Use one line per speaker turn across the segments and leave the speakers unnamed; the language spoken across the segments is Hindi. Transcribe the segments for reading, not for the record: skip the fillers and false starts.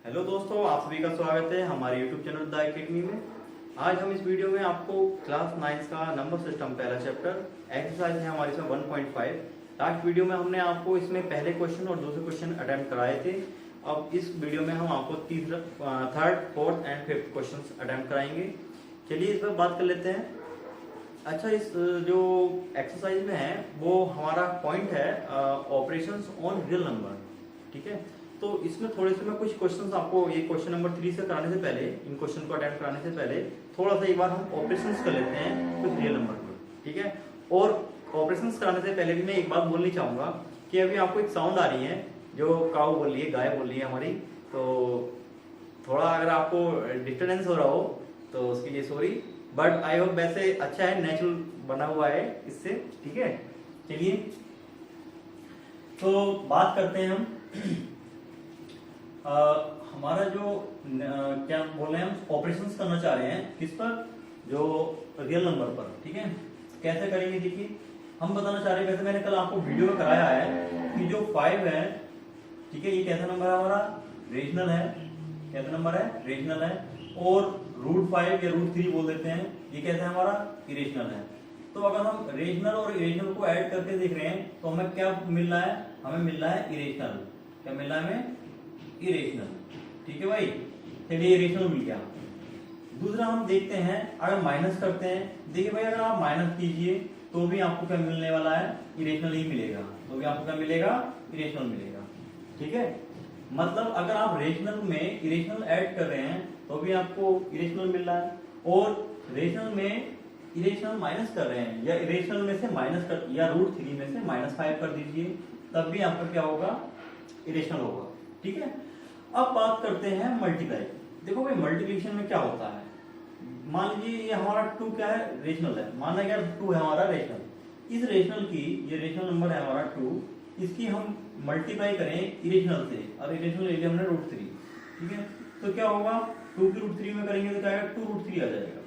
हेलो दोस्तों, आप सभी का स्वागत है हमारे YouTube चैनल द एकेडमी में। आज हम इस वीडियो में आपको क्लास 9 का नंबर सिस्टम पहला चैप्टर एक्सरसाइज है हमारी इसमें 1.5। लास्ट वीडियो में हमने आपको इसमें पहले क्वेश्चन और दूसरे क्वेश्चन अटेम्प्ट कराए थे। अब इस वीडियो में हम आपको third, fourth and fifth question attempt कराएंगे। चलिए इस पर बात कर लेते हैं। अच्छा, इस जो एक्सरसाइज में है वो हमारा पॉइंट है ऑपरेशंस ऑन रियल नंबर। ठीक है, तो इसमें थोड़े से मैं कुछ क्वेश्चंस आपको ये क्वेश्चन नंबर 3 से कराने से पहले, इन क्वेश्चन को अटेम्प्ट कराने से पहले थोड़ा सा एक बार हम ऑपरेशंस कर लेते हैं कुछ रियल नंबर पर। ठीक है, और ऑपरेशंस कराने से पहले भी मैं एक बात बोलनी चाहूंगा कि अभी आपको एक साउंड आ रही है जो काऊ बोल रही है, गाय बोल रही है हमारी, तो थोड़ा अगर आपको डिस्टर्बेंस हो रहा हो तो उसके लिए सॉरी, बट आई होप वैसे अच्छा है, नेचुरल बना हुआ है इससे। ठीक है, चलिए तो बात करते हैं हम हमारा जो क्या बोल रहे हैं, हम ऑपरेशंस करना चाह रहे हैं किस पर, जो रियल नंबर पर। ठीक है, कैसे करेंगे देखिए, हम बताना चाह रहे हैं, वैसे मैंने कल आपको वीडियो में कराया है कि जो 5 है, ठीक है, ये कैसा नंबर है हमारा, रेशनल है। कैसा नंबर है, रेशनल है। और √5 या √3 बोल देते हैं, ये कैसा है हमारा, इरेशनल है। तो अगर हम रेशनल और इरेशनल को ऐड करके देख रहे हैं तो हमें क्या मिल रहा है, हमें मिल रहा है इरेशनल। क्या मिल रहा है हमें, इरेशनल। ठीक है भाई, चलिए इरेशनल मिल गया। दूसरा हम देखते हैं, अगर माइनस करते हैं, देखिए भाई अगर आप माइनस कीजिए तो भी आपको क्या मिलने वाला है, इरेशनल ही मिलेगा। तो भी आपको क्या मिलेगा, इरेशनल मिलेगा। ठीक है, मतलब अगर आप रेशनल में इरेशनल ऐड कर रहे हैं तो भी आपको इरेशनल मिल रहा है, और रेशनल में इरेशनल माइनस कर रहे हैं या इरेशनल में से माइनस कर, या √3 में से -5 कर दीजिए, तब भी आपका क्या होगा, इरेशनल होगा। ठीक है, अब बात करते हैं मल्टीप्लाई। देखो भाई मल्टीप्लिकेशन में क्या होता है, मान लीजिए ये हमारा 2 क्या है, रेशनल है, माना गया 2 है हमारा रेशनल। इस रेशनल की, ये रेशनल नंबर है हमारा 2, इसकी हम मल्टीप्लाई करें इरेशनल से, और इरेशनल ले लिया हमने √3। ठीक है, तो क्या होगा, 2 की √3 में करेंगे तो क्या आएगा, 2√3 आ जाएगा।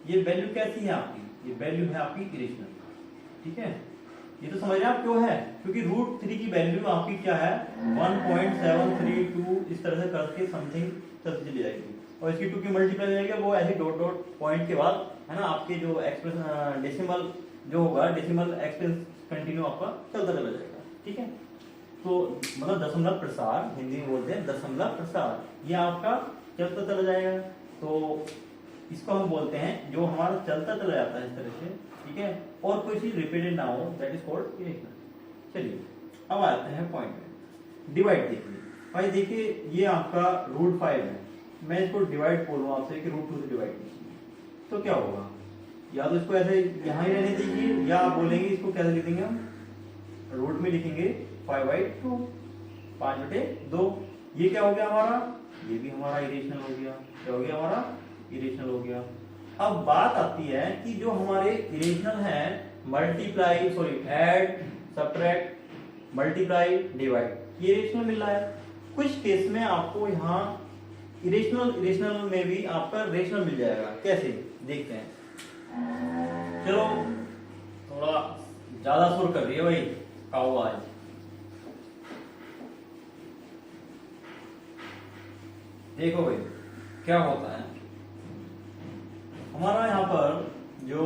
ये वैल्यू कैसी है आपकी, ये वैल्यू है आपकी इरेशनल। ठीक है, ये तो समझ रहे हैं आप क्यों है, क्योंकि √3 की वैल्यू आपकी क्या है, 1.732 इस तरह से करके समथिंग चलती चली जाएगी, और इसकी 2 की मल्टीप्लाई जाएगी, वो ऐसे डॉट डॉट पॉइंट के बाद है ना, आपके जो एक्सप्रेशन डेसिमल जो होगा, डेसिमल एक्सप्रेस कंटिन्यू आपका चलता चला जाएगा। ठीक है, तो मतलब दशमलव प्रसार, हिंदी में बोलते हैं दशमलव प्रसार, ये आपका चलता चला जाएगा। तो इसको हम बोलते हैं, जो हमारा चलता चला जाता है इस तरह से। ठीक है, और कोई चीज रिपीटेड ना हो, दैट इज कॉल्ड इरेशनल। चलिए अब आते हैं पॉइंट में, डिवाइड। देखिए भाई, देखिए ये आपका √5 है, मैं इसको डिवाइड बोलूँ आपसे कि √2 से डिवाइड कीजिए, तो क्या होगा, या तो इसको ऐसे यहाँ ही रहने दीजिए, या आप बोलेंगे इसको कैसे लिखेंगे हम, रूट में लिखेंगे 5/2, 5/2। ये क्या हो गया हमारा, ये भी हमारा इरेशनल हो गया। क्या हो गया हमारा, इरेशनल हो गया। अब बात आती है कि जो हमारे इरेशनल है, multiply, sorry add, subtract, multiply, divide, ये इरेशनल मिल रहा है। कुछ केस में आपको यहाँ इरेशनल में भी आपका रेशनल मिल जाएगा। कैसे, देखते हैं। चलो थोड़ा ज्यादा सुर कर रही है भाई काऊ आज। देखो भाई क्या होता है, हमारा यहाँ पर जो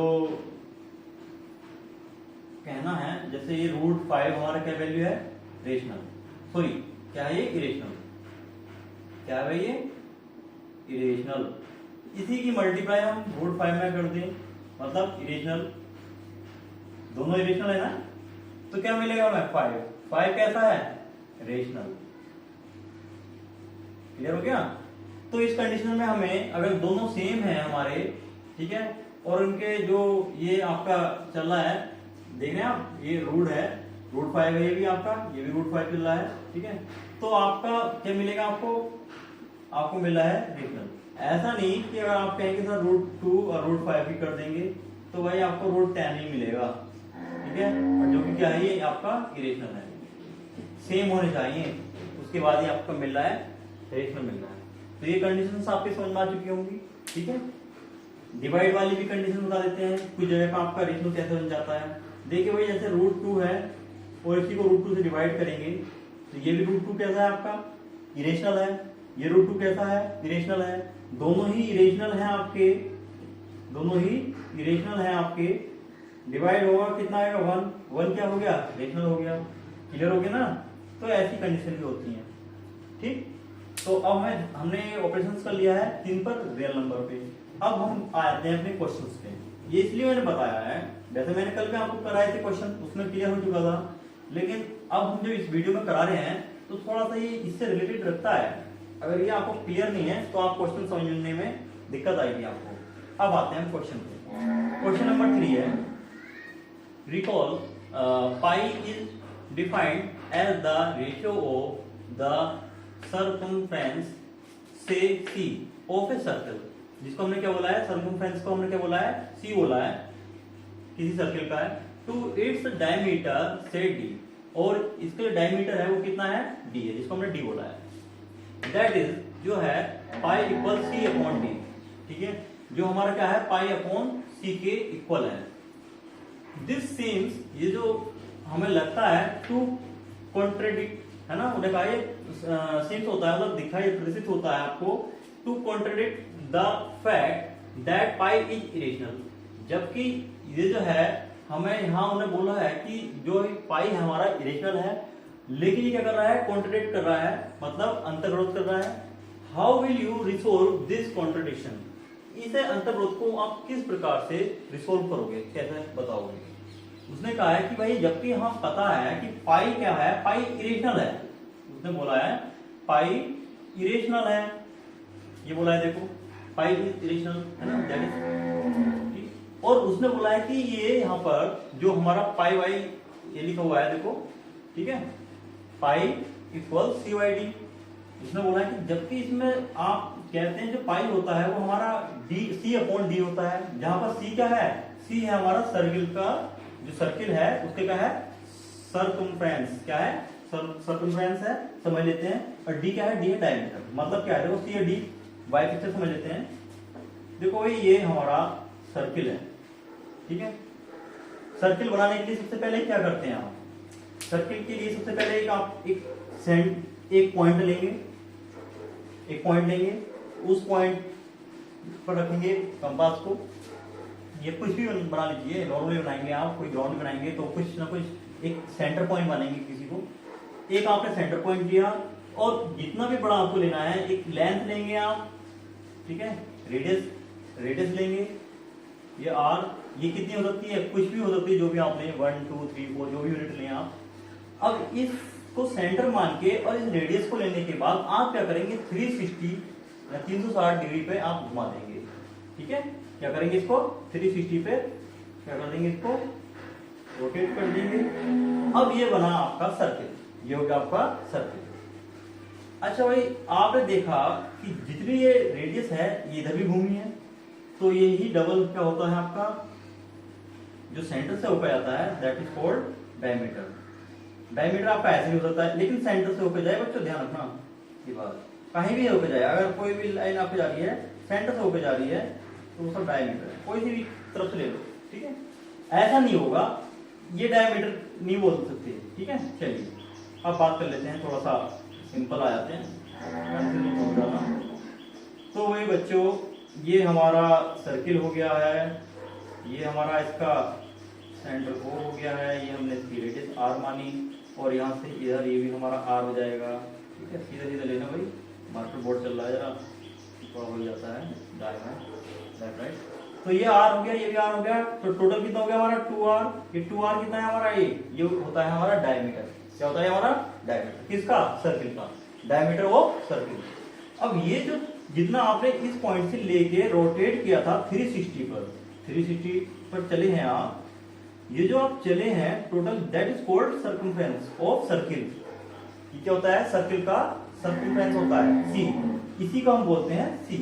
कहना है, जैसे ये √5 हमारा क्या वैल्यू है, रेशनल, सॉरी क्या है ये, इरेशनल। क्या है ये, इरेशनल। इसी की मल्टीप्लाई हम √5 में कर दें, मतलब इरेशनल, दोनों इरेशनल है ना, तो क्या मिलेगा हमें, 5 कैसा है, रेशनल। क्लियर हो गया। तो इस कंडीशन में हमें, अगर दोनों सेम है हमारे, ठीक है, और उनके जो ये आपका चल रहा है, देख रहे हैं आप, ये रूट है, √5 है, ये भी आपका, ये भी √5 चल रहा है। ठीक है, तो आपका क्या मिलेगा, आपको मिल रहा है रेशनल। ऐसा नहीं कि अगर आप कहेंगे सर √2 और √5 भी कर देंगे तो भाई आपको √10 ही मिलेगा। ठीक है, और जो कि क्या है, ये आपका इरेशनल है, सेम होने चाहिए, उसके बाद ही आपको मिल रहा है, रेशनल मिल रहा है। तो ये कंडीशंस आपके समझ में आ चुकी होंगी। ठीक है, डिवाइड वाली भी कंडीशन बता देते हैं, कुछ जगह पर आपका रेशनल कैसे बन जाता है। देखिए भाई, जैसे √2 है और इसी को √2 से डिवाइड करेंगे तो ये भी √2 कैसा है आपका, इरेशनल है। ये √2 कैसा है, इरेशनल है, दोनों ही इरेशनल हैं आपके, दोनों ही इरेशनल हैं आपके। डिवाइड होगा कितना आएगा 1, 1 क्या हो गया, रेशनल हो गया। क्लियर हो गया ना। तो ऐसी कंडीशन भी होती है। ठीक, तो अब हमने ऑपरेशंस कर लिया है किन पर, रियल नंबर पे। अब हम आते हैं अपने क्वेश्चंस पे। ये इसलिए मैंने बताया है, वैसे मैंने कल भी आपको कराए थे क्वेश्चन, उसमें क्लियर हो चुका था, लेकिन अब हम जो इस वीडियो में करा रहे हैं तो थोड़ा सा ये इससे रिलेटेड रखता है। अगर ये आपको क्लियर नहीं है तो आप क्वेश्चन समझने में दिक्कत आएगी आपको। अब आते हैं क्वेश्चन पे। क्वेश्चन नंबर 3 है, recall pi is defined as the ratio of the circumference से सी ऑफ ए सर्कल। जिसको हमने क्या बोला है, सर्कमफ्रेंस को हमने क्या बोला है, सी बोला है, किसी सर्कल का है, टू इट्स डायमीटर से डी, और इसका डायमीटर है वो कितना है, डी है, जिसको हमने डी बोला है। दैट इज जो है pi equal C upon D. ठीक है, जो हमारा क्या है, पाई अपॉन सी के इक्वल है। दिस सीम्स, ये जो हमें लगता है, टू कॉन्ट्रेडिक्ट, है ना, उन्हें कहा ये सीम्स होता है, मतलब दिखाई प्रदर्शित होता है आपको, to contradict the fact that pi is irrational. जबकि ये जो है हमें यहाँ उन्हें बोला है कि जो पाई हमारा इरेशनल है, लेकिन ये क्या कर रहा है, कॉन्ट्रडिक्ट कर रहा है, मतलब अंतर्विरोध कर रहा है। How will you resolve this contradiction, इसे अंतर्विरोध को आप किस प्रकार से रिसोल्व करोगे, कैसे बताओगे। उसने कहा है कि भाई जबकि हमें पता है कि पाई क्या है, पाई इरेशनल है, उसने बोला है पाई इरेशनल है, ये बोला है, देखो पाई इरेशनल है ना, दैट इज, और उसने बोला है कि ये यहाँ पर जो हमारा पाई वाई ये लिखा हुआ है, देखो, ठीक है, pi equal C by D. उसने बोला है कि जबकि इसमें आप कहते हैं जो पाई होता है वो हमारा डी सी अपॉन डी होता है, जहां पर सी क्या है, सी है हमारा सर्किल का, जो सर्किल है उसके क्या है, सर्कमफ्रेंस, क्या है, सर्कमफ्रेंस है, समझ लेते हैं। और डी क्या है, डी है डायमीटर, मतलब क्या है, देखो सी है डी, वाई पिक्चर समझ लेते हैं। देखो भाई ये हमारा सर्किल है, ठीक है। सर्किल बनाने के लिए सबसे पहले क्या करते हैं आप, सर्किल के लिए सबसे पहले आप एक पॉइंट लेंगे, एक पॉइंट लेंगे, उस पॉइंट पर रखेंगे कंपास को। ये कुछ भी बना लीजिए, नॉर्मली बनाएंगे आप, कोई ग्राउंड बनाएंगे तो कुछ ना कुछ एक सेंटर पॉइंट बनाएंगे किसी को। एक आपने सेंटर पॉइंट लिया, और जितना भी बड़ा आपको लेना है, एक लेंथ लेंगे आप, ठीक है, रेडियस लेंगे, ये आर, ये कितनी हो सकती है, कुछ भी हो सकती है, जो भी आप लें, 1 2 3 4 जो भी यूनिट लें आप। अब इसको सेंटर मान के और इस रेडियस को लेने के बाद आप क्या करेंगे, 360 या 360 डिग्री पे आप घुमा देंगे, ठीक है। क्या करेंगे, इसको 360 पे क्या कर देंगे, इसको रोटेट कर देंगे। अब ये बना आपका सर्किल, ये हो गया आपका सर्किल। अच्छा भाई, आपने देखा कि जितनी ये रेडियस है ये इधर भी घूमी है, तो ये ही डबल क्या होता है आपका, जो सेंटर से होकर जाता है, that is called diameter. Diameter आपका ऐसे भी हो सकता है, लेकिन सेंटर से होकर जाए, बच्चों ध्यान रखना ये बात, कहीं भी होकर जाए, अगर कोई भी लाइन आपको जा रही है सेंटर से होकर जा रही है तो वो सब डायमीटर है, कोई सी भी तरफ से ले लो, ठीक है। ऐसा नहीं होगा, ये डायमीटर नहीं बोल सकते, ठीक है। चलिए अब बात कर लेते हैं, थोड़ा सा सिंपल आ जाते हैं। तो वही बच्चों, ये हमारा सर्किल हो गया है, ये हमारा इसका सेंटर O हो गया है, ये हमने इसकी रेडियस R मानी, और यहाँ से इधर ये भी हमारा R हो जाएगा, ठीक है। सीधा सीधा लेना भाई, मार्कर बोर्ड चल रहा है, जरा थोड़ा हो जाता है राइट। तो ये R हो गया, ये भी R हो गया, तो टोटल कितना हो गया हमारा 2R। ये 2R कितना है हमारा, ये होता है हमारा डायमीटर। क्या होता है हमारा डायमीटर, किसका, सर्किल का, डायमीटर ऑफ सर्किल। अब ये जो जितना आपने इस पॉइंट से लेके रोटेट किया था 360 पर चले हैं आप, ये जो आप चले हैं total, that is called circumference of circle. ये क्या होता है, सर्किल का सर्कमफ्रेंस होता है सी, इसी को हम बोलते हैं सी,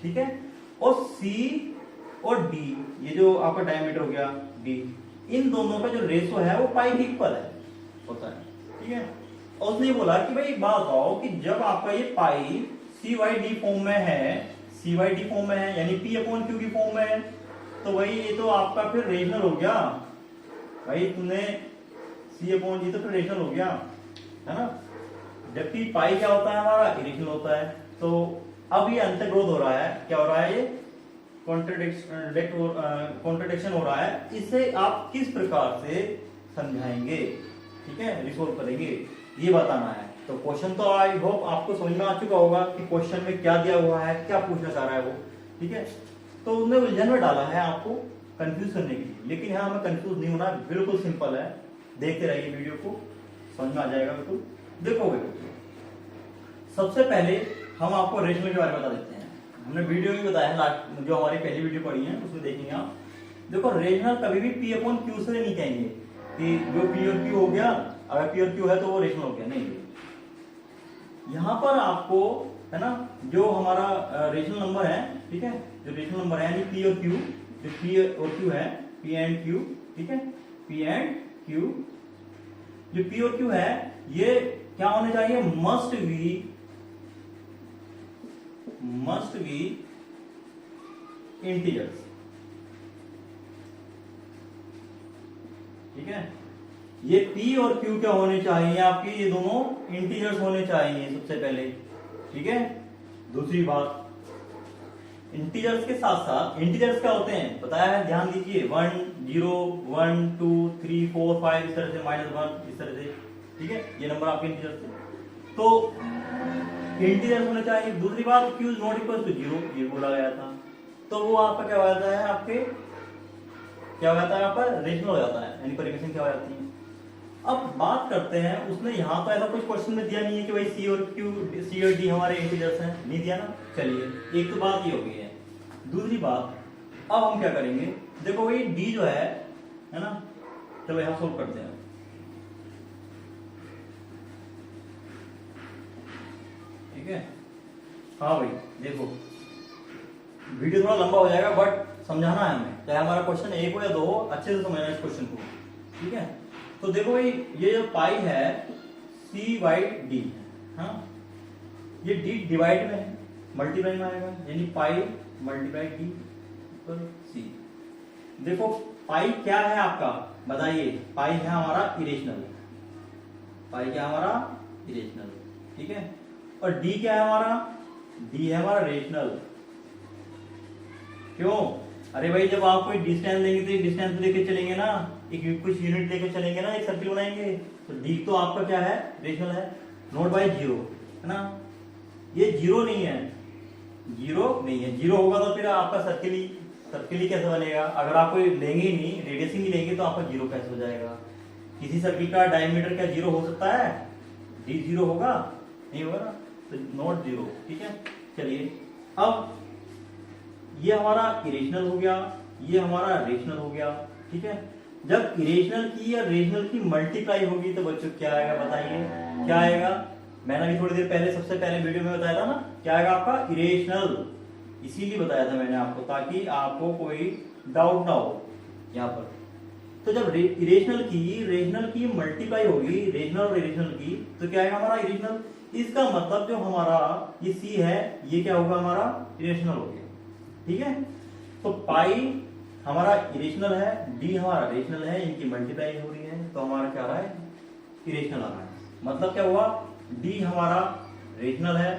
ठीक है। और सी और डी, ये जो आपका डायमीटर हो गया डी, इन दोनों का जो रेशो है वो पाई के इक्वल है, होता है, ठीक है। और उसने बोला कि भाई बात बताओ कि जब आपका ये पाई सी वाई डी फॉर्म में है, सी वाई डी फॉर्म में है, यानी पी अपॉन क्यू की फॉर्म में है, तो भाई ये तो आपका फिर रेशनल हो गया भाई, तुमने सी अपॉन जी तो फिर रेशनल हो गया, है ना। जबकि पाई क्या होता है हमारा, इरेशनल होता है, तो अब ये अंतर ग्रोथ हो रहा है, क्या हो रहा है, ये कॉन्ट्रडिक्शन हो रहा है। इसे आप किस प्रकार से समझाएंगे, ठीक है, रिसोल्व करेंगे, ये बताना है। तो क्वेश्चन तो आई होप आपको समझ में आ चुका होगा कि क्वेश्चन में क्या दिया हुआ है, क्या पूछना चाह रहा है वो, ठीक है। तो उन्हें उलझन में डाला है आपको कंफ्यूज करने के लिए, लेकिन यहाँ हमें कंफ्यूज नहीं होना, बिल्कुल सिंपल है। देखते रहिए वीडियो को, समझ में आ जाएगा बिल्कुल। देखो सबसे पहले हम आपको रेशनल के बारे में बता देते हैं। हमने वीडियो भी बताया लास्ट, जो हमारी पहली वीडियो पढ़ी है उसमें देखेंगे आप। देखो रेशनल कभी भी P अपॉन Q से नहीं कहेंगे कि जो P और Q हो गया, अगर P और Q है तो वो रेशनल हो गया, नहीं। यहाँ पर आपको है ना, जो हमारा रेशनल नंबर है, ठीक है, जो रेशनल नंबर है यानी P और Q, जो P और Q है, P एंड Q, ठीक है, P एंड Q, जो P और Q है ये क्या होने चाहिए, मस्ट बी इंटीजर्स, ठीक है। ये P और Q क्या होने चाहिए आपके, ये दोनों इंटीजर्स होने चाहिए सबसे पहले, ठीक है। दूसरी बात, इंटीजर्स के साथ साथ, इंटीजर्स क्या होते हैं बताया है, ध्यान दीजिए, 1 0 1 2 3 4 5 इस तरह से, -1 इस तरह से, ठीक है, ये नंबर आपके इंटीजर्स थे, तो इंटीजर्स होने चाहिए। दूसरी बात, Q नॉट इक्वल टू 0, ये बोला गया था, तो वो आपका क्या हो जाता है, आपके क्या हो जाता है, यहाँ पर रेशनल हो जाता है, यानी परिमेशन क्या हो जाती है। अब बात करते हैं, उसने यहाँ तो ऐसा कुछ क्वेश्चन में दिया नहीं है कि भाई C और D हमारे इंटीजर्स हैं, नहीं दिया ना। चलिए एक तो बात ये हो गई है। दूसरी बात, अब हम क्या करेंगे, देखो भाई D जो है ना, चलो यहाँ सोल्व करते हैं, ठीक है। हाँ भाई देखो, वीडियो थोड़ा लंबा हो जाएगा बट समझाना है हमें, चाहे हमारा क्वेश्चन 1 हो या 2 हो, अच्छे से समझना इस क्वेश्चन को, ठीक है। तो देखो भाई ये जो पाई है C/D, हाँ, ये D डिवाइड में है, मल्टीप्लाई में आएगा, यानी पाई मल्टीप्लाई D पर C। देखो पाई क्या है आपका, बताइए, पाई है हमारा इरेशनल, पाई क्या है हमारा इरेशनल, ठीक है। और D क्या है हमारा, D है हमारा रेशनल। क्यों, अरे भाई जब आप कोई डिस्टेंस देंगे तो डिस्टेंस लेके चलेंगे ना, एक कुछ यूनिट लेके चलेंगे ना, एक सर्किल बनाएंगे, तो D तो आपका क्या है, रेशनल है, नोट बाय 0, है ना। ये 0 नहीं है, 0 नहीं है, 0 होगा तो फिर आपका सर्किल ही कैसे बनेगा, अगर आप कोई लेंगे ही नहीं, रेडियस ही नहीं लेंगे तो आपका 0 कैसे हो जाएगा। किसी सर्किल का डायमीटर क्या 0 हो सकता है, D 0 होगा, नहीं होगा ना, तो नोट 0, ठीक है। चलिए अब ये हमारा इरेशनल हो गया, ये हमारा रेशनल हो गया, ठीक है। जब इरेशनल की या रेशनल की मल्टीप्लाई होगी तो बच्चों क्या आएगा, बताइए क्या आएगा। मैंने अभी थोड़ी देर पहले, सबसे पहले वीडियो में बताया था ना, क्या आएगा आपका इरेशनल, इसीलिए बताया था मैंने आपको, ताकि आपको कोई डाउट ना हो यहाँ पर। तो जब इरेशनल की रेशनल की मल्टीप्लाई होगी, रेशनल और इरेशनल की, तो क्या आएगा हमारा इरेशनल। इसका मतलब जो हमारा ये C है, ये क्या होगा हमारा इरेशनल हो गया, ठीक है। तो पाई हमारा इरेशनल है, D हमारा रेशनल है, इनकी मल्टीप्लाई हो रही है, तो हमारा क्या आ रहा है, इरेशनल आ रहा है। मतलब क्या हुआ, D हमारा रेशनल है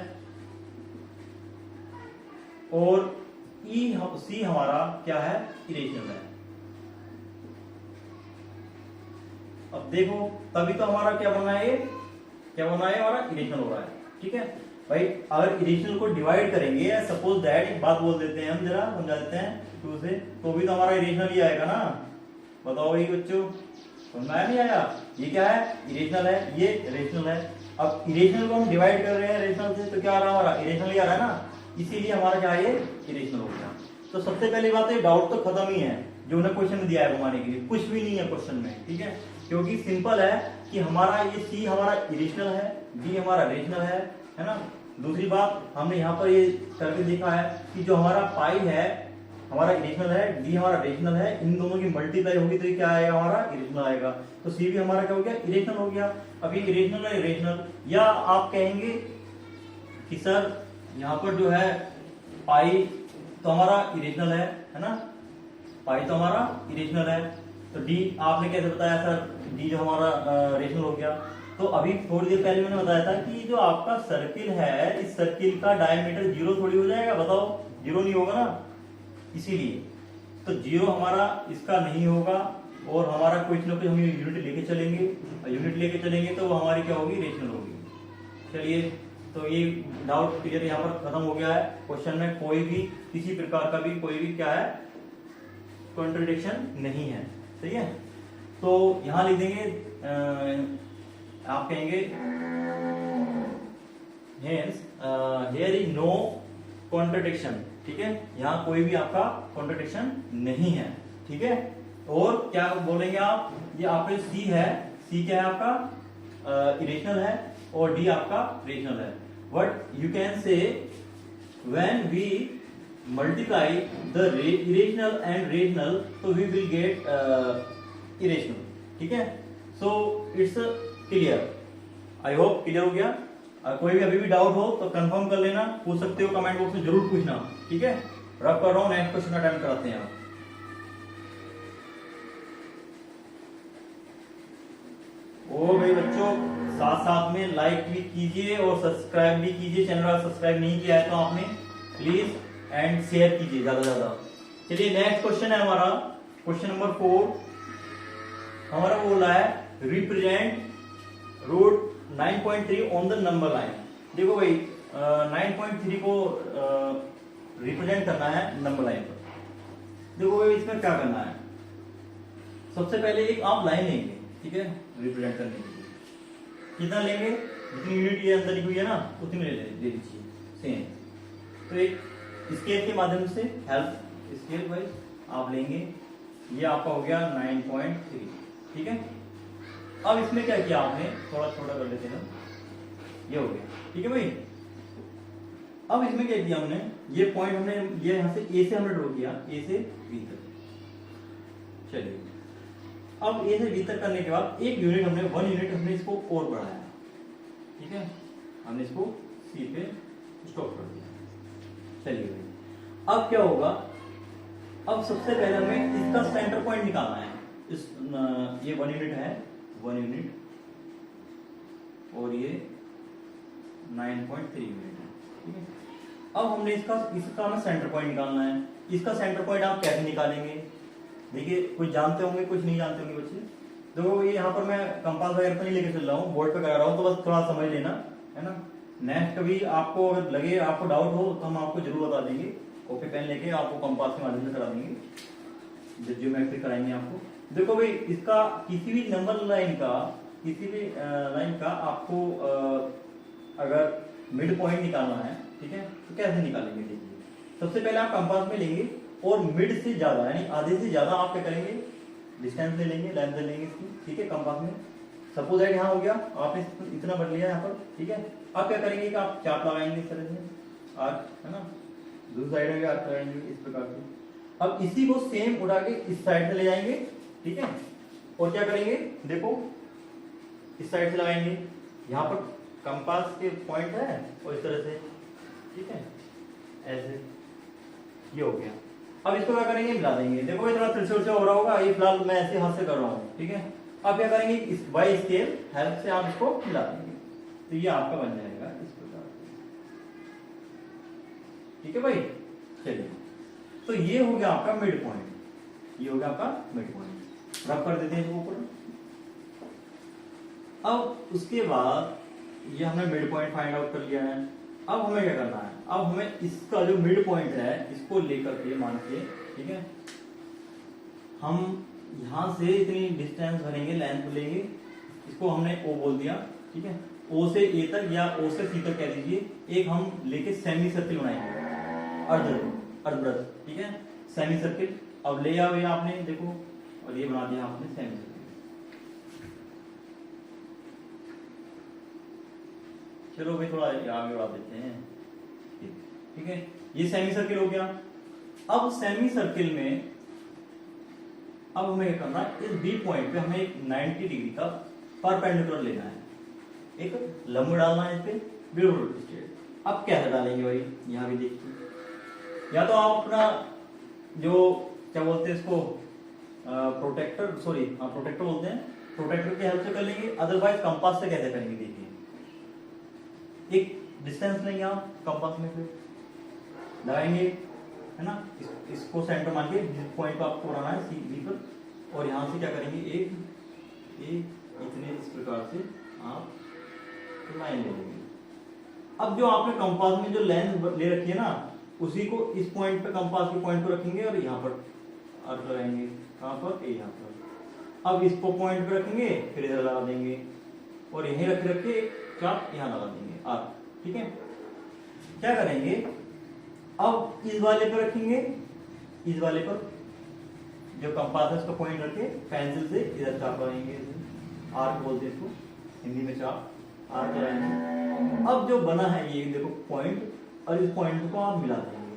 और C हमारा क्या है, इरेशनल है। अब देखो तभी तो हमारा क्या बना है, क्या बना है, हमारा इरेशनल हो रहा है, ठीक है भाई। अगर इरेशनल को डिवाइड करेंगे, सपोज दैट, एक बात बोल देते हैं हम, जरा समझा देते हैं टू से, तो भी तो हमारा इरेशनल ही आएगा ना। बताओ भाई बच्चों, समझ में आया नहीं आया, ये क्या है, इरेशनल है, ये रेशनल है। अब इरेशनल को हम डिवाइड कर रहे हैं रेशनल से, तो क्या आ रहा है हमारा, इरेशनल ही आ रहा है ना, इसीलिए हमारा क्या है, इरेशनल हो गया। तो सबसे पहली बात है, डाउट तो खत्म ही है, जो उन्हें क्वेश्चन में दिया है घुमाने के लिए, कुछ भी नहीं है क्वेश्चन में, ठीक है। क्योंकि सिंपल है कि हमारा ये C हमारा इरेशनल है, D हमारा रेशनल है ना। दूसरी बात, हमने यहाँ पर ये करके देखा है कि जो हमारा पाई है हमारा इरेशनल है, D हमारा रेशनल है, इन दोनों की मल्टीप्लाई होगी तो ये क्या आएगा, हमारा इरेशनल आएगा। तो C भी हमारा क्या हो गया, इरेशनल हो गया। अब ये इरेशनल है इरेशनल, या आप कहेंगे कि सर यहाँ पर जो है पाई तो हमारा इरेशनल है ना, पाई तो हमारा इरेशनल है, तो D आपने कैसे बताया सर, D जो हमारा रेशनल हो गया। तो तो अभी थोड़ी देर पहले मैंने बताया था कि जो आपका सर्किल है, इस सर्किल का डायमीटर 0 थोड़ी हो जाएगा, बताओ 0 नहीं होगा ना, इसीलिए तो 0 हमारा इसका नहीं होगा, और हमारा कुछ ना कुछ हम यूनिट लेके चलेंगे, और यूनिट लेके चलेंगे तो वो हमारी क्या होगी, रेशनल होगी। चलिए, तो ये डाउट क्लियर यहाँ पर खत्म हो गया है। क्वेश्चन में कोई भी किसी प्रकार का भी कोई भी क्या है, कॉन्ट्रडिक्शन नहीं है, सही है। तो यहां लिख देंगे, आप कहेंगे hence here is no contradiction, ठीक है, यहाँ कोई भी आपका कॉन्ट्रडिक्शन नहीं है, ठीक है। और क्या बोलेंगे आप, ये आपके सी है, सी क्या है आपका, इरेशनल है, और डी आपका रेशनल है। But you can say when we multiply the irrational and rational, तो वी विल गेट इरेशनल, ठीक है। So it's clear, I hope clear हो गया। कोई भी अभी भी डाउट हो तो कंफर्म कर लेना, पूछ सकते हो, कमेंट बॉक्स में जरूर पूछना, ठीक है। रफ कर रहा हूं, नेक्स्ट क्वेश्चन अटेम्प्ट कराते हैं आप। ओ भाई बच्चों, साथ साथ में लाइक भी कीजिए और सब्सक्राइब भी कीजिए, चैनल का सब्सक्राइब नहीं किया है तो आपने प्लीज, एंड शेयर कीजिए ज्यादा ज्यादा। चलिए नेक्स्ट क्वेश्चन है हमारा, क्वेश्चन नंबर 4 हमारा बोला है represent root 9.3 on the number line. देखो भाई 9.3 को रिप्रेजेंट करना है नंबर लाइन पर। देखो भाई इसमें क्या करना है, सबसे पहले एक आप लाइन लेंगे, ठीक है, रिप्रेजेंट करने के लिए कितना लेंगे, जितनी यूनिट ये अंदर लिखी हुई है ना उतनी ले लीजिए, सेम। तो एक स्केल के माध्यम से हेल्प स्केल वाइज आप लेंगे, ये आपका हो गया 9.3, ठीक है। अब इसमें क्या किया आपने, थोड़ा छोटा कर लेते हैं, ये हो गया, ठीक है भाई। अब इसमें क्या किया हमने, ये पॉइंट हमने ये यहां से ए से हमने ड्रॉ किया, ए से बी तक। चलिए, अब ए से बी तक करने के बाद एक यूनिट हमने 1 यूनिट हमने इसको और बढ़ाया, ठीक है, हमने इसको सी पे स्टॉप कर दिया। चलिए भाई, अब क्या होगा, अब सबसे पहले हमें इसका सेंटर पॉइंट निकालना है। इस ये 1 यूनिट है, 1 यूनिट, और ये 9.3 यूनिट है, ठीक है। अब हमने इसका हमें सेंटर पॉइंट निकालना है। इसका सेंटर पॉइंट आप कैसे निकालेंगे, देखिए कुछ जानते होंगे कुछ नहीं जानते होंगे बच्चे। देखो ये यहाँ पर मैं कंपास वगैरह तो नहीं लेके चल रहा हूँ, बोर्ड पे करा रहा हूँ, तो बस थोड़ा समझ लेना, है ना। नेक्स्ट कभी आपको अगर लगे, आपको डाउट हो तो हम आपको जरूर बता देंगे, कॉपी पेन लेके आपको कंपास के माध्यम से करा देंगे, ज्योमेट्री कराएंगे आपको। देखो भाई इसका किसी भी नंबर लाइन का, किसी भी लाइन का आपको अगर मिड पॉइंट निकालना है, ठीक है, तो कैसे निकालेंगे, देखिए सबसे पहले आप कंपास में लेंगे और मिड से ज्यादा यानी आधे से ज्यादा आप क्या करेंगे, डिस्टेंस ले लेंगे, लेंथ ले लेंगे इसकी, ठीक है, कंपास में। सपोज दैट यहाँ हो गया, आपने इतना बढ़ लिया यहाँ पर, ठीक है। अब क्या करेंगे कि आप चाप लगाएंगे इस तरह से, आर्क, है ना, दूसरी साइड में भी आर्क लगाएंगे इस प्रकार से। अब इसी को सेम उठा के इस साइड से ले जाएंगे, ठीक है, और क्या करेंगे, देखो इस साइड से लगाएंगे, यहाँ पर कंपास के पॉइंट है और इस तरह से, ठीक है, ऐसे, ये हो गया। अब इसको क्या करेंगे, मिला देंगे। देखो ये थोड़ा त्रिशूल से हो रहा होगा, ये फिलहाल मैं ऐसे हाथ से कर रहा हूँ, ठीक है। अब क्या करेंगे, इस बाई स्केल हेल्प से आप इसको मिला देंगे, तो ये आपका बन जाएगा इस प्रकार, ठीक है भाई। चलिए, तो ये हो गया आपका मिड पॉइंट, ये हो गया आपका मिड पॉइंट, रब कर देते हैं इसको ऊपर। अब उसके बाद ये हमने मिड पॉइंट फाइंड आउट कर लिया है। अब हमें क्या करना है, अब हमें इसका जो मिड पॉइंट है इसको लेकर के मान के, ठीक है, हम यहां से इतनी डिस्टेंस भरेंगे, लेंथ लेंगे, इसको हमने ओ बोल दिया, ठीक है, ओ से ए तक या ओ से सी तक कह दीजिए। एक हम लेके सेमी सर्किल बनाएंगे, अर्धवृत्त, ठीक है, सेमी सर्किल। अब ले आओ ये आपने, देखो, और ये बना दिया आपने सेमी सर्किल। चलो भाई थोड़ा आगे बढ़ा देते हैं, ठीक है, ये सेमी सर्किल हो गया। अब सेमी सर्किल में अब हमें क्या करना है, इस बी पॉइंट पे हमें एक 90 डिग्री का परपेंडिकुलर लेना है, एक लंब डालना है इस पे, बिल्कुल स्ट्रेट। अब कैसे डालेंगे भाई, यहाँ भी देखिए, या तो आप अपना जो क्या बोलते हैं इसको, प्रोटेक्टर, सॉरी प्रोटेक्टर बोलते हैं, प्रोट्रैक्टर की हेल्प से कर लेंगे, अदरवाइज कंपास से कैसे करेंगे देखिए। एक डिस्टेंस लेंगे आप कंपास में से लगाएंगे, है ना, इसको सेंटर मान के जिस पॉइंट पर आपको बनाना है सी बी पर, और यहाँ से क्या करेंगे एक इतने इस प्रकार से आप लाइन ले लेंगे। अब जो आपने कंपास में जो लेंथ ले रखी है ना, उसी को इस पॉइंट पे कंपास के पॉइंट पे रखेंगे और यहाँ पर अर्थ लगाएंगे। कहाँ पर? यहाँ पर। अब इसको पॉइंट पे रखेंगे, फिर इधर लगा देंगे और यहीं रख के चाप यहाँ लगा देंगे अर्थ। ठीक है, क्या करेंगे अब इस वाले पे रखेंगे, इस वाले पर जो कंपास है उसका पॉइंट रखे, पेंसिल से इधर चाप लगाएंगे, आर्क बोलते हैं इसको हिंदी में, चाप आर्क लगाएंगे। अब जो बना है ये देखो पॉइंट, और इस पॉइंट को आप मिला देंगे,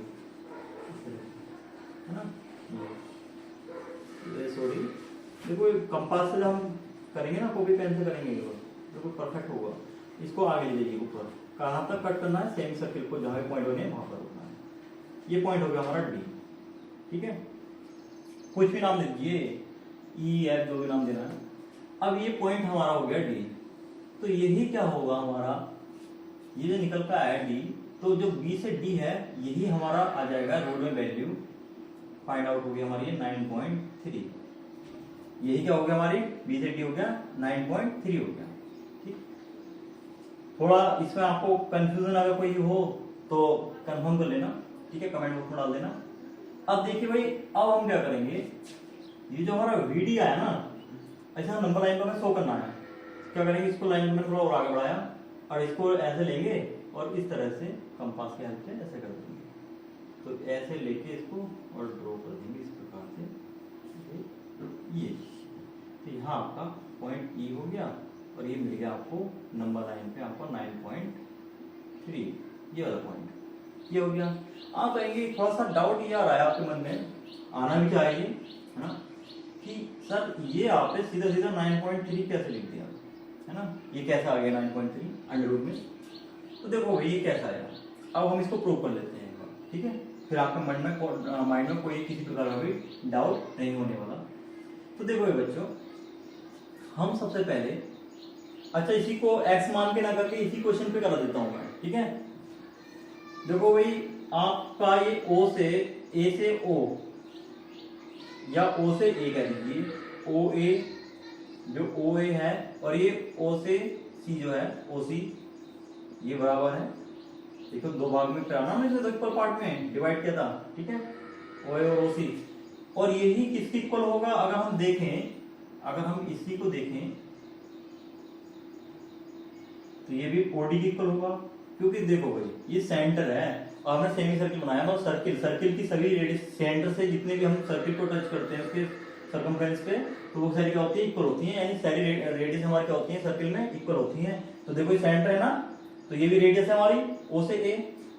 है ना। ये सॉरी देखो कंपास से हम करेंगे ना, कॉपी पेन से करेंगे देखो परफेक्ट होगा। इसको आगे ले जाइए ऊपर, कहाँ तक कट करना है, सेम सर्किल को जहाँ पॉइंट बने वहां पर रुकना है। ये पॉइंट हो गया हमारा डी। ठीक है, कुछ भी नाम दे दीजिए, ई एफ जो भी नाम देना है। अब ये पॉइंट हमारा हो गया डी, तो यही क्या होगा हमारा, ये जो निकल का आया डी, तो जो बी से डी है यही हमारा आ जाएगा रोड में वैल्यू फाइंड आउट हो गई हमारी 9.3। यही क्या हो गया हमारी बी से डी हो गया 9.3 हो गया। ठीक, थोड़ा इसमें आपको कंफ्यूजन अगर कोई हो तो कंफर्म कर लेना, ठीक है, कमेंट बॉक्स में डाल देना। अब देखिए भाई, अब हम क्या करेंगे, ये जो हमारा वीडी आया ना, ऐसा नंबर लाइन पर हमें शो करना है। क्या करेंगे, इसको लाइन में थोड़ा और आगे बढ़ाया और इसको ऐसे लेंगे और इस तरह से कंपास की हेल्प से ऐसे कर देंगे। तो ऐसे लेके इसको और ड्रॉ कर देंगे इस प्रकार से, ये तो यहाँ आपका पॉइंट ई हो गया और ये मिल गया आपको नंबर लाइन पे आपको 9.3, ये वाला पॉइंट ये हो गया। आप कहेंगे थोड़ा सा डाउट ये आ रहा है आपके मन में, आना भी चाहिए, है ना, कि सर ये आपने सीधा सीधा 9.3 कैसे लिख दिया, है ना, ये कैसा आ गया 9.3 अंडर रूट में। तो देखो ये कैसा आया, अब हम इसको प्रूव कर लेते हैं एक बार, ठीक है, फिर आपके माइंड में कोई किसी प्रकार का भी डाउट नहीं होने वाला। तो देखो ये बच्चों, हम सबसे पहले, अच्छा इसी को x मान के ना करके इसी क्वेश्चन पे करा देता हूं मैं, ठीक है। देखो भाई, आपका ये O से A से O या O से A कह दीजिए, OA जो OA है और ये O से C जो है OC, ये बराबर है, देखो दो भाग में कराना हमने इसे, इक्वल पार्ट में डिवाइड किया था, ठीक है, OA और OC। और यही किसकी इक्वल होगा, अगर हम देखें, अगर हम इसी को देखें तो ये भी OD की इक्वल होगा, क्योंकि देखो भाई ये सेंटर है और हमने सेमी सर्किल बनाया ना, सर्किल की सभी रेडियस, सेंटर से जितने भी हम सर्किल को टच करते हैं उसके सर्कमफ्रेंस पे, तो वो सारी क्या होती है, इक्वल होती है, यानी सारी रेडियस हमारी क्या होती है सर्किल में, इक्वल होती है। तो देखो ये सेंटर है ना, तो ये भी रेडियस है हमारी O से A,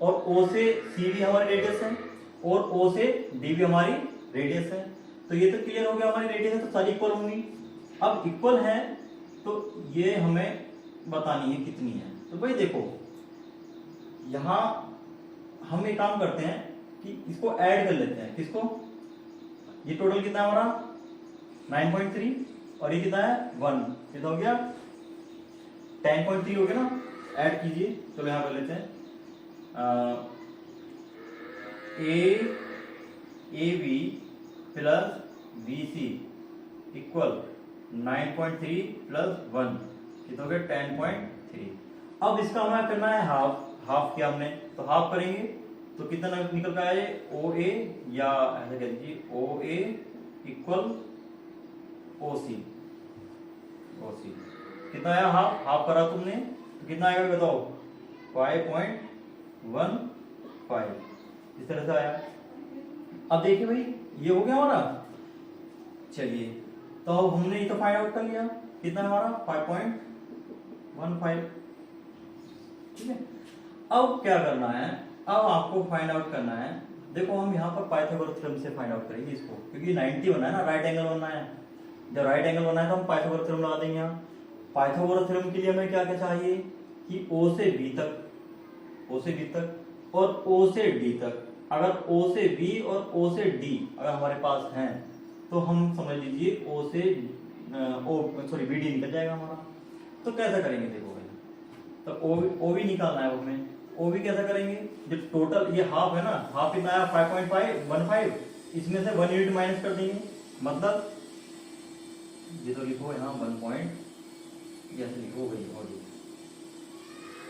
और O से C भी हमारी रेडियस है, और O से D भी हमारी रेडियस है। तो ये तो क्लियर हो गया, हमारी रेडियस है तो सारी इक्वल होंगी। अब इक्वल है तो ये हमें बतानी है कितनी है। तो भाई देखो, यहां हम एक काम करते हैं कि इसको ऐड कर लेते हैं, किसको, ये टोटल कितना है हमारा 9.3 और ये कितना है 1, कितना हो गया 10.3 हो गया ना, ऐड कीजिए। चलो यहां कर लेते हैं, AB plus BC equal 9.3 plus 1, कितना हो गया 10.3। अब इसका हमें करना है हाफ किया हमने, तो हाफ करेंगे तो कितना निकल का है, OA या ऐसा कह दीजिए OA इक्वल OC कितना आया, हाफ करा तुमने तो कितना आएगा बताओ, 5.15, इस तरह से आया। अब देखिए भाई ये हो गया हमारा, चलिए तो अब हमने ये तो फाइंड आउट कर लिया, कितना है हमारा 5.15, ठीक है। अब क्या करना है, अब आपको फाइंड आउट करना है, देखो हम यहाँ पर पाइथागोरस थ्योरम से फाइंड आउट करेंगे इसको, क्योंकि 90 बनना है ना, राइट एंगल बनना है। जब राइट एंगल बनना है तो हम पाइथागोरस थ्योरम लगा देंगे यहाँ। पाइथागोरस थ्योरम के लिए हमें क्या क्या चाहिए कि O से B तक और O से D तक, अगर O से B और O से D अगर हमारे पास हैं तो हम समझ लीजिए O से बी डी निकल जाएगा हमारा। तो कैसा करेंगे देखो भाई, तो ओ बी निकालना है हमें। ओ बी कैसा करेंगे, जो टोटल ये हाफ है ना, हाफ कितना आया 5.515, इसमें से 1 यूनिट माइनस कर देंगे, मतलब ये तो लिखो यहाँ 1 पॉइंट ऐसे लिखो भाई, और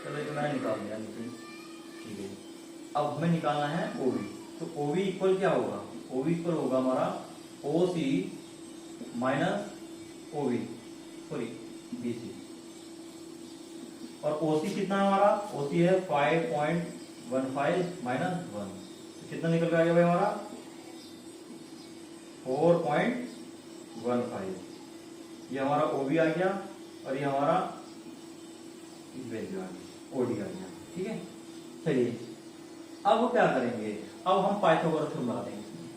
चलो ये मैंने निकाल दिया नीचे, ठीक है। अब हमें निकालना है ओ बी, तो ओ बी इक्वल क्या होगा, ओ बी इक्वल होगा हमारा O C minus O B, sorry B C. और ओसी कितना है हमारा, ओसी है 5.15 माइनस 1, कितना निकल के आ गया भाई हमारा 4.15। ये हमारा ओबी आ गया और ये हमारा वैल्यू आ गया, ओडी आ गया, ठीक है। चलिए अब क्या करेंगे, अब हम पाइथागोरस थ्योरम लगा देंगे इसमें।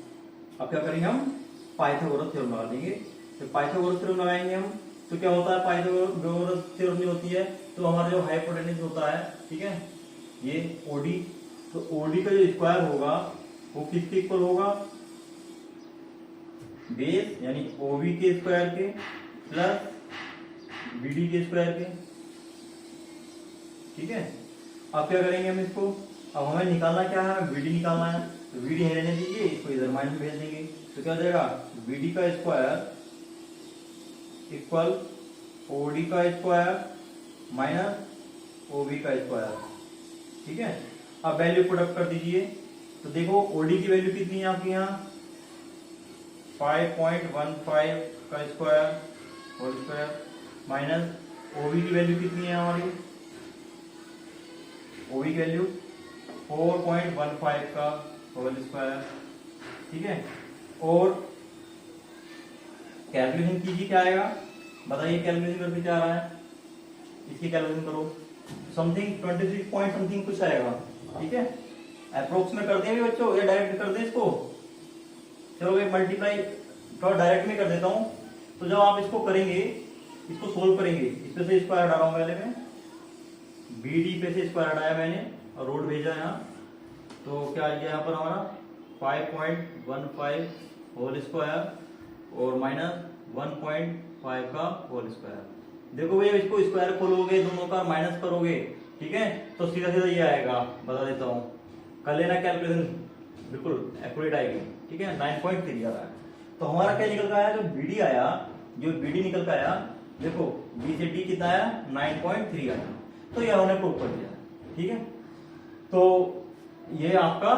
अब क्या करेंगे, हम पाइथागोरस थ्योरम लगा देंगे। तो पाइथागोरस थ्योरम लगाएंगे हम, तो क्या होता है, पाइथागोरस थ्योरम जो होती है, तो हमारा जो हाइपोटेन्यूज होता है, ठीक है, ये ओडी, तो ओडी का जो स्क्वायर होगा वो किसके इक्वल होगा, बेस यानी ओबी के स्क्वायर के प्लस बीडी के स्क्वायर के, ठीक है। अब क्या करेंगे हम इसको, अब हमें निकालना क्या है, बीडी निकालना है, तो बीडी रहने दीजिए, इसको इधर माइनस भेज देंगे, तो क्या हो जाएगा, बीडी का स्क्वायर इक्वल ओडी का स्क्वायर माइनस ओबी का स्क्वायर, ठीक है। अब वैल्यू पुट कर दीजिए, तो देखो ओडी की वैल्यू कितनी है आपकी यहाँ 5.15 का स्क्वायर होल स्क्वायर माइनस ओबी की वैल्यू कितनी है हमारी, ओबी की वैल्यू 4.15 का होल स्क्वायर, ठीक है। और कैलकुलेशन कीजिए क्या आएगा, बताइए कैलकुलेशन करके क्या आ रहा है, इसकी कैलकुलेशन करो, समथिंग 26 पॉइंट समथिंग कुछ आएगा, ठीक है। अप्रोक्स में कर देंगे बच्चों या डायरेक्ट कर दें इसको, चलो भाई मल्टीप्लाई थोड़ा डायरेक्ट में कर देता हूं। तो जब आप इसको करेंगे, इसको सोल्व करेंगे, इस पे से स्क्वायर हटा रहा हूं पहले मैं, बी डी पे से स्क्वायर हटाया मैंने और रूट भेजा यहाँ, तो क्या आ गया यहाँ पर हमारा 5.15 होल स्क्वायर और माइनस 1.5 का होल स्क्वायर। देखो भैया इसको स्क्वायर खोलोगे, दोनों का माइनस करोगे, ठीक है, तो सीधा सीधा ये आएगा, बता देता हूँ, कर लेना कैलकुलेशन, बिल्कुल एक्यूरेट आएगी, ठीक है। 9.3 आ रहा है, तो हमारा क्या निकल कर आया, जो बीडी आया, जो बीडी निकल कर आया, देखो बी से डी कितना आया 9.3 आया, तो ये हमने प्रूव कर दिया, ठीक है। तो ये आपका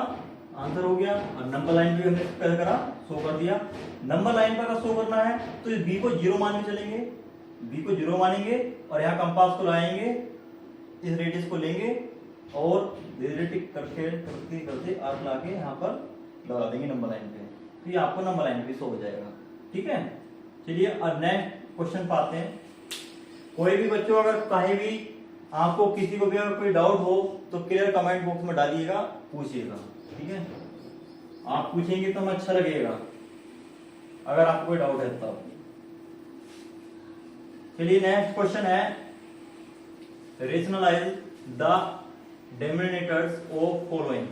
आंसर हो गया। और नंबर लाइन भी हमने क्या करा, शो कर दिया। नंबर लाइन पर अगर शो करना है तो इस बी को 0 मान के चलेंगे, बी को 0 मानेंगे और यहाँ कंपास को लाएंगे, इस रेडियस को लेंगे और धीरे टिक करके करते करते आर्क ला के यहाँ पर लगा देंगे नंबर लाइन पे, तो ये आपको नंबर लाइन पे शो हो जाएगा, ठीक है। चलिए अब नेक्स्ट क्वेश्चन पाते हैं। कोई भी बच्चों अगर कहीं भी आपको किसी को भी अगर कोई डाउट हो तो क्लियर कमेंट बॉक्स में डालिएगा, पूछिएगा, ठीक है। आप पूछेंगे तो हमें अच्छा लगेगा अगर आपको कोई डाउट है तब। चलिए नेक्स्ट क्वेश्चन है, rationalise the denominators of following.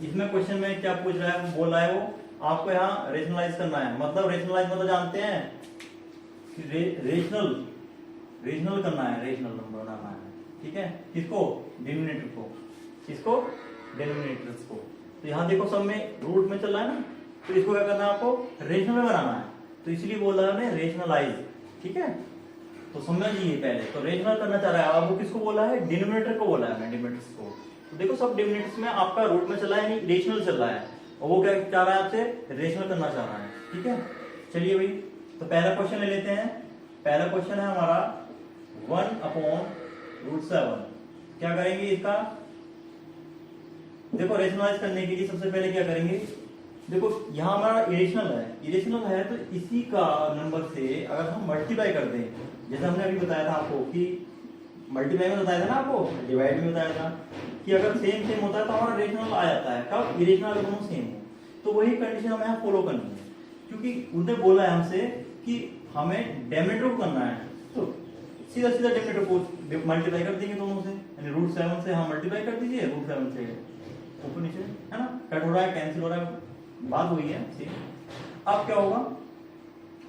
इसमें क्वेश्चन में क्या पूछ रहा है, बोल रहा है वो आपको यहाँ रेशनलाइज करना है, मतलब रेशनलाइज मतलब जानते हैं कि रेशनल करना है, रेशनल नंबर बनाना है, ठीक है। किसको, डिनोमिनेटर को, किसको, डिनोमिनेटर्स को। तो यहाँ देखो सब में रूट में चल रहा है ना, तो इसको क्या करना है, आपको रेशनल में बनाना है, तो इसलिए बोल रहा है रेशनलाइज, ठीक है। तो समझिए पहले, तो रेशनल करना चाह रहा है, अब वो किसको बोला है, डिनोमिनेटर को बोला है, डिनोमिनेटर्स को। तो देखो सब डिनोमिनेटर्स में आपका रूट में चल रहा है, यानी रेशनल चल रहा है, और वो क्या चाह रहा है आपसे, रेशनल करना चाह रहा है, ठीक है। चलिए भाई, तो पहला क्वेश्चन ले लेते हैं। पहला क्वेश्चन है हमारा 1/√7। क्या करेंगे इसका, देखो रेशनलाइज करने के लिए सबसे पहले क्या करेंगे, देखो यहाँ हमारा इरेशनल है तो इसी का नंबर से अगर हम मल्टीप्लाई कर दें, जैसे हमने अभी बताया था आपको कि मल्टीप्लाई में बताया था ना, आपको डिवाइड में बताया था कि अगर सेम होता है तो हमारा रेशनल आ जाता है, कब, इरेशनल दोनों सेम हो, तो वही कंडीशन हमें यहाँ फॉलो करनी है, क्योंकि उन्होंने बोला है हमसे कि हमें डेमिनेटर को करना है, तो सीधा सीधा डेमिनेटर को मल्टीप्लाई कर देंगे दोनों से, यानी √7 से हम मल्टीप्लाई कर दीजिए, √7 से ऊपर नीचे, है ना, कट हो रहा है, कैंसिल हो रहा है, बात हुई है। अब क्या होगा,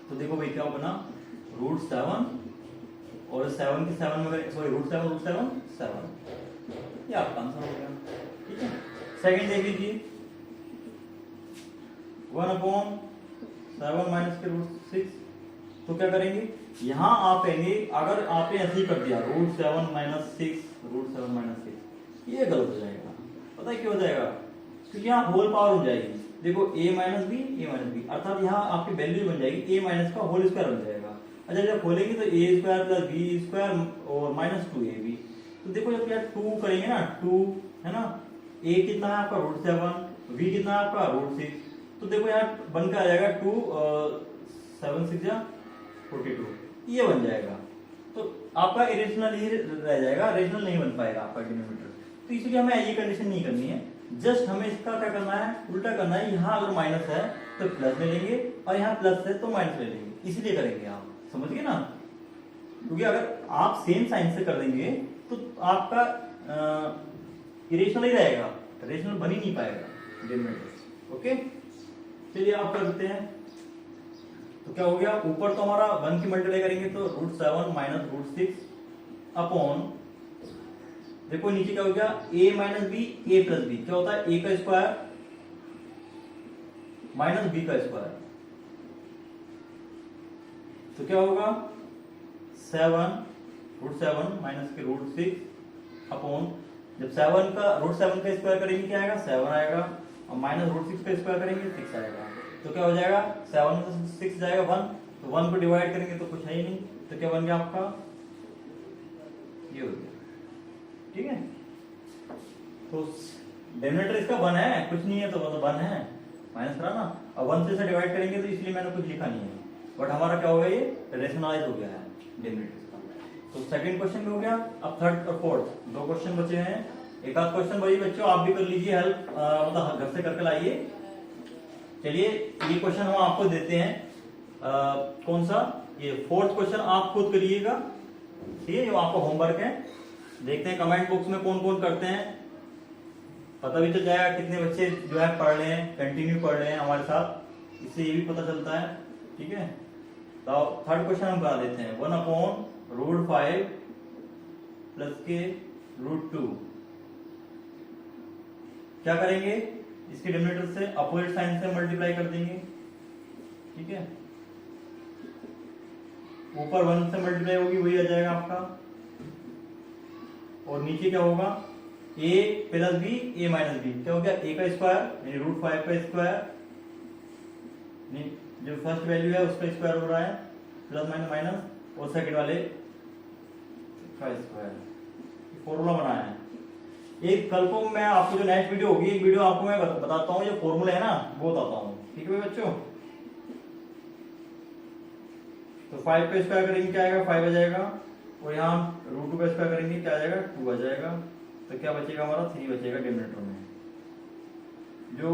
तो देखो भाई क्या बना, √7 और 7 के 7 में, सॉरी √7 7, ये आपका आंसर हो गया। ठीक है, सेकंड देख लीजिए, 1/7 माइनस के √6, तो क्या करेंगे, यहां आप कहेंगे, अगर आपने ऐसे ही कर दिया √7 माइनस 6, ये गलत हो जाएगा। पता है क्यों हो जाएगा, क्योंकि यहाँ होल पावर हो जाएगी। देखो a माइनस बी, अर्थात यहाँ आपकी वैल्यू बन जाएगी a माइनस का होल स्क्वायर बन जाएगा। अच्छा जब खोलेंगे तो a square plus B square और -2ab, तो देखो जब यार 2 करेंगे ना, 2 है ना, a कितना है आपका √7, b कितना है आपका √6, तो देखो यार बन के आ जाएगा 2 7 6 42, ये बन जाएगा। तो आपका इरेशनल ही रह जाएगा, रेशनल नहीं बन पाएगा आपका डिनोमिनेटर। तो इसलिए हमें ये कंडीशन नहीं करनी है, जस्ट हमें इसका क्या करना है, उल्टा करना है। यहाँ अगर माइनस है तो प्लस ले लेंगे, और यहाँ प्लस है तो माइनस ले लेंगे, इसीलिए करेंगे। आप समझ गए ना, क्योंकि अगर आप सेम साइन से कर देंगे तो आपका इरेशनल ही रहेगा, रेशनल बन ही नहीं पाएगा डिनोमिनेटर। ओके, चलिए आप कर देते हैं। तो क्या हो गया, ऊपर तो हमारा 1 की मल्टीप्लाई करेंगे तो √7 माइनस √6 अपॉन, देखो नीचे क्या हो गया, a minus B, a plus B, क्या होता है a का स्क्वायर माइनस b का स्क्वायर, तो क्या होगा 7 माइनस के √6 अपॉन, जब 7 का √7 का स्क्वायर करेंगे क्या आएगा, 7 आएगा, और माइनस √6 का स्क्वायर करेंगे 6 आएगा। तो क्या हो जाएगा, 7 में 6 जाएगा 1, तो 1 को डिवाइड करेंगे तो कुछ है ही नहीं, तो क्या बन गया आपका, ये हो गया। ठीक है, तो डिनोमिनेटर इसका 1 है, कुछ नहीं है तो वो तो 1 है, माइनस करा ना, और 1 से डिवाइड करेंगे तो इसलिए मैंने कुछ लिखा नहीं है, बट हमारा क्या हो गया, ये रेशनलाइज हो गया है डिनोमिनेटर का। तो सेकंड क्वेश्चन भी हो गया। अब थर्ड और फोर्थ 2 क्वेश्चन बचे हैं। एक आध क्वेश्चन वही बच्चों आप भी कर लीजिए हेल्प, मतलब घर से करके लाइए। चलिए ये क्वेश्चन हम आपको देते हैं, कौन सा, ये फोर्थ क्वेश्चन आप खुद करिएगा। ठीक है, ये आपका होमवर्क है। देखते हैं कमेंट बॉक्स में कौन कौन करते हैं, पता भी चल जाएगा कितने बच्चे जो है पढ़ रहे हैं, कंटिन्यू पढ़ रहे हैं हमारे साथ, इससे ये भी पता चलता है। ठीक है, तो थर्ड क्वेश्चन हम करा देते हैं, 1/√5 प्लस के √2, क्या करेंगे, इसके डिनोमिनेटर से अपोजिट साइन से मल्टीप्लाई कर देंगे। ठीक है, ऊपर 1 से मल्टीप्लाई होगी वही आ जाएगा आपका, और नीचे क्या होगा, a plus B, a minus B, क्या हो गया, a का स्क्वायर यानी √5 का स्क्वायर, जो फर्स्ट वैल्यू है उसका स्क्वायर हो रहा है, प्लस माइनस माइनस, और सेकंड वाले का स्क्वायर, फॉर्मूला बनाया है। एक कल को मैं आपको जो नेक्स्ट वीडियो होगी, एक वीडियो आपको मैं बताता हूँ, जो फॉर्मूला है ना वो बताता हूँ। ठीक है बच्चों, तो 5 का स्क्वायर करेंगे क्या आएगा, 5 आ जाएगा, और यहाँ √2 का स्क्वायर करेंगे क्या आ जाएगा, 2 आ जाएगा, तो क्या बचेगा हमारा, 3 बचेगा डिनोमिनेटर में। जो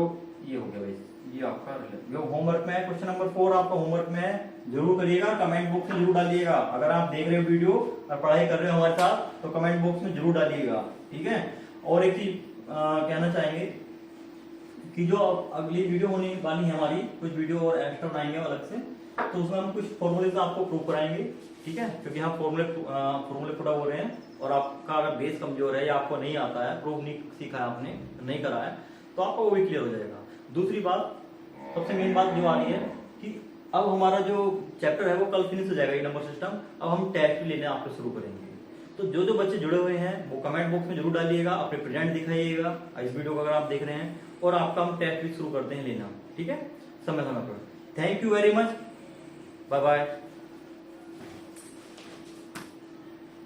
ये हो गया भाई, ये आपका जो होमवर्क में है, क्वेश्चन नंबर 4 आपका होमवर्क में है, जरूर करिएगा, कमेंट बॉक्स में जरूर डालिएगा। अगर आप देख रहे हो वीडियो और पढ़ाई कर रहे हो हमारे साथ तो कमेंट बॉक्स में जरूर डालिएगा। ठीक है, और एक चीज कहना चाहेंगे कि जो अगली वीडियो होने वाली है हमारी, कुछ वीडियो और एक्स्ट्रा बनाएंगे अलग से, तो उसमें हम कुछ फॉर्मूले आपको प्रूव कराएंगे। ठीक है, क्योंकि यहाँ फॉर्मूले पूरा हो रहे हैं, और आपका अगर बेस कमजोर है या आपको नहीं आता है, प्रूव नहीं सीखा है आपने, नहीं करा है, तो आपका वो भी क्लियर हो जाएगा। दूसरी बात, सबसे मेन बात जो आ रही है कि अब हमारा जो चैप्टर है वो कल फिनिश हो जाएगा, ये नंबर सिस्टम। अब हम टेस्ट भी लेने आपको शुरू करेंगे। तो जो जो बच्चे जुड़े हुए हैं वो कमेंट बॉक्स में जरूर डालिएगा, अपने प्रेजेंट दिखाइएगा इस वीडियो को अगर आप देख रहे हैं, और आपका हम टेस्ट भी शुरू करते हैं लेना। ठीक है, समय समय पर। Thank you very much, bye bye.